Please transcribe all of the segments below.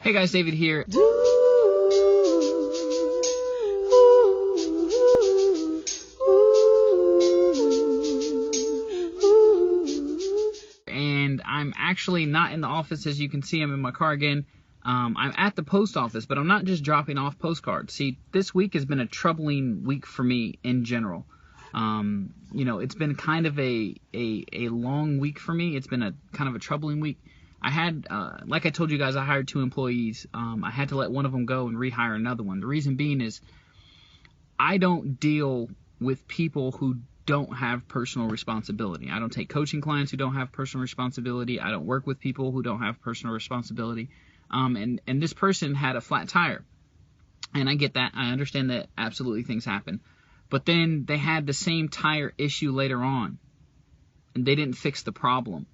Hey guys, David here. And I'm actually not in the office. As you can see, I'm in my car again. I'm at the post office, but I'm not just dropping off postcards. See, this week has been a troubling week for me in general. It's been kind of a long week for me. It's been a kind of a troubling week. I had, like I told you guys, I hired 2 employees. I had to let one of them go and rehire another one. The reason being is I don't deal with people who don't have personal responsibility. I don't take coaching clients who don't have personal responsibility. I don't work with people who don't have personal responsibility. And this person had a flat tire. And I get that. I understand that absolutely things happen. But then they had the same tire issue later on. And they didn't fix the problem.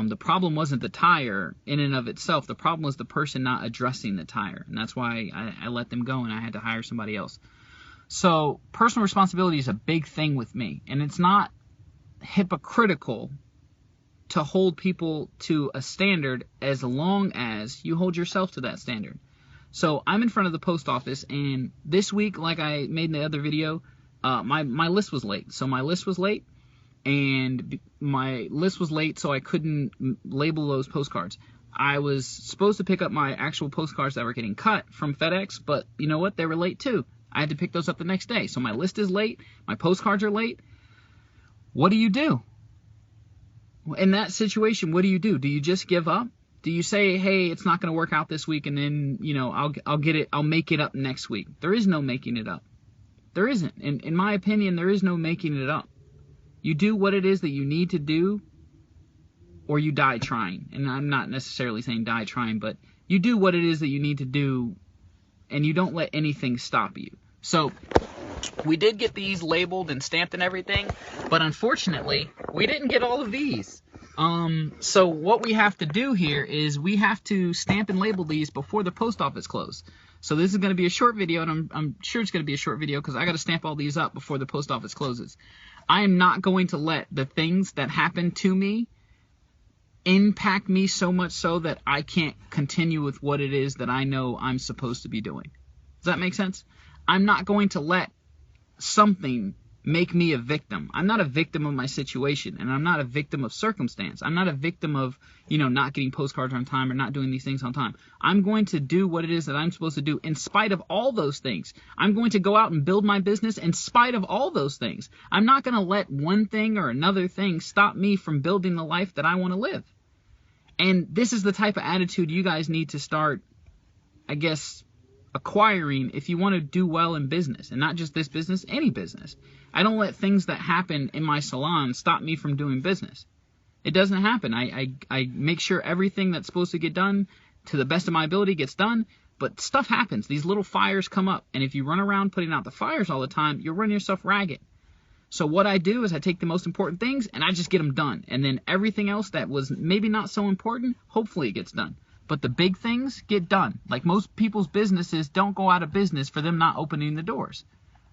The problem wasn't the tire in and of itself. The problem was the person not addressing the tire. And that's why I let them go and I had to hire somebody else. So personal responsibility is a big thing with me. And it's not hypocritical to hold people to a standard as long as you hold yourself to that standard. So I'm in front of the post office, and this week, like I made in the other video, my list was late. So my list was late. And my list was late, so I couldn't label those postcards. I was supposed to pick up my actual postcards that were getting cut from FedEx, but you know what? They were late too. I had to pick those up the next day. So my list is late. My postcards are late. What do you do? In that situation, what do you do? Do you just give up? Do you say, hey, it's not going to work out this week, and then, I'll make it up next week? There is no making it up. There isn't. In my opinion, there is no making it up. You do what it is that you need to do, or you die trying. And I'm not necessarily saying die trying, but you do what it is that you need to do, and you don't let anything stop you. So we did get these labeled and stamped and everything, but unfortunately, we didn't get all of these. So what we have to do here is we have to stamp and label these before the post office closes. So this is going to be a short video, and I'm sure it's going to be a short video because I got to stamp all these up before the post office closes. I am not going to let the things that happen to me impact me so much so that I can't continue with what it is that I know I'm supposed to be doing. Does that make sense? I'm not going to let something make me a victim. I'm not a victim of my situation, and I'm not a victim of circumstance. I'm not a victim of, not getting postcards on time or not doing these things on time. I'm going to do what it is that I'm supposed to do in spite of all those things. I'm going to go out and build my business in spite of all those things. I'm not going to let one thing or another thing stop me from building the life that I want to live. And this is the type of attitude you guys need to start, I guess, acquiring if you want to do well in business, and not just this business, any business. I don't let things that happen in my salon stop me from doing business. It doesn't happen. I make sure everything that's supposed to get done to the best of my ability gets done, but stuff happens. These little fires come up, and if you run around putting out the fires all the time, you'll run yourself ragged. So what I do is I take the most important things and I just get them done, and then everything else that was maybe not so important, hopefully it gets done. But the big things get done. Like most people's businesses don't go out of business for them not opening the doors,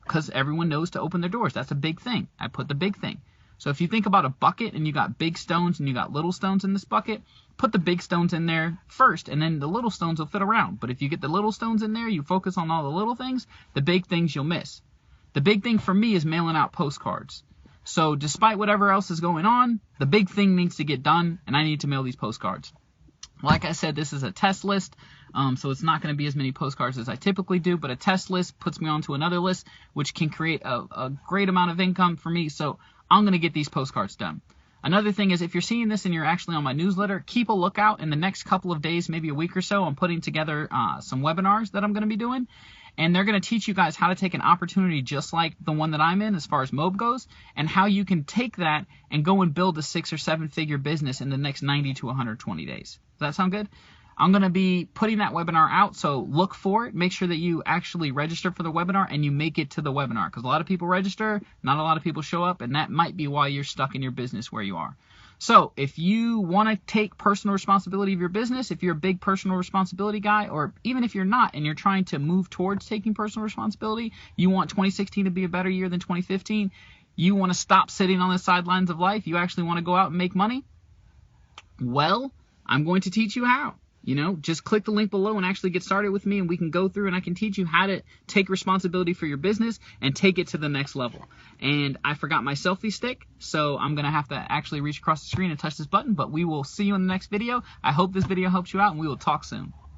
because everyone knows to open their doors. That's a big thing. I put the big thing. So if you think about a bucket and you got big stones and you got little stones in this bucket, put the big stones in there first, and then the little stones will fit around. But if you get the little stones in there, you focus on all the little things, the big things you'll miss. The big thing for me is mailing out postcards. So despite whatever else is going on, the big thing needs to get done, and I need to mail these postcards. Like I said, this is a test list, so it's not going to be as many postcards as I typically do, but a test list puts me onto another list, which can create a great amount of income for me, so I'm going to get these postcards done. Another thing is, if you're seeing this and you're actually on my newsletter, keep a lookout. In the next couple of days, maybe a week or so, I'm putting together some webinars that I'm going to be doing, and they're going to teach you guys how to take an opportunity just like the one that I'm in as far as Mob goes, and how you can take that and go and build a 6 or 7 figure business in the next 90 to 120 days. Does that sound good? I'm going to be putting that webinar out, so look for it. Make sure that you actually register for the webinar and you make it to the webinar, because a lot of people register, not a lot of people show up, and that might be why you're stuck in your business where you are. So if you want to take personal responsibility of your business, if you're a big personal responsibility guy, or even if you're not and you're trying to move towards taking personal responsibility, you want 2016 to be a better year than 2015, you want to stop sitting on the sidelines of life, you actually want to go out and make money, well, I'm going to teach you how. just click the link below and actually get started with me, and we can go through and I can teach you how to take responsibility for your business and take it to the next level. And I forgot my selfie stick, so I'm going to have to actually reach across the screen and touch this button, but we will see you in the next video. I hope this video helps you out, and we will talk soon.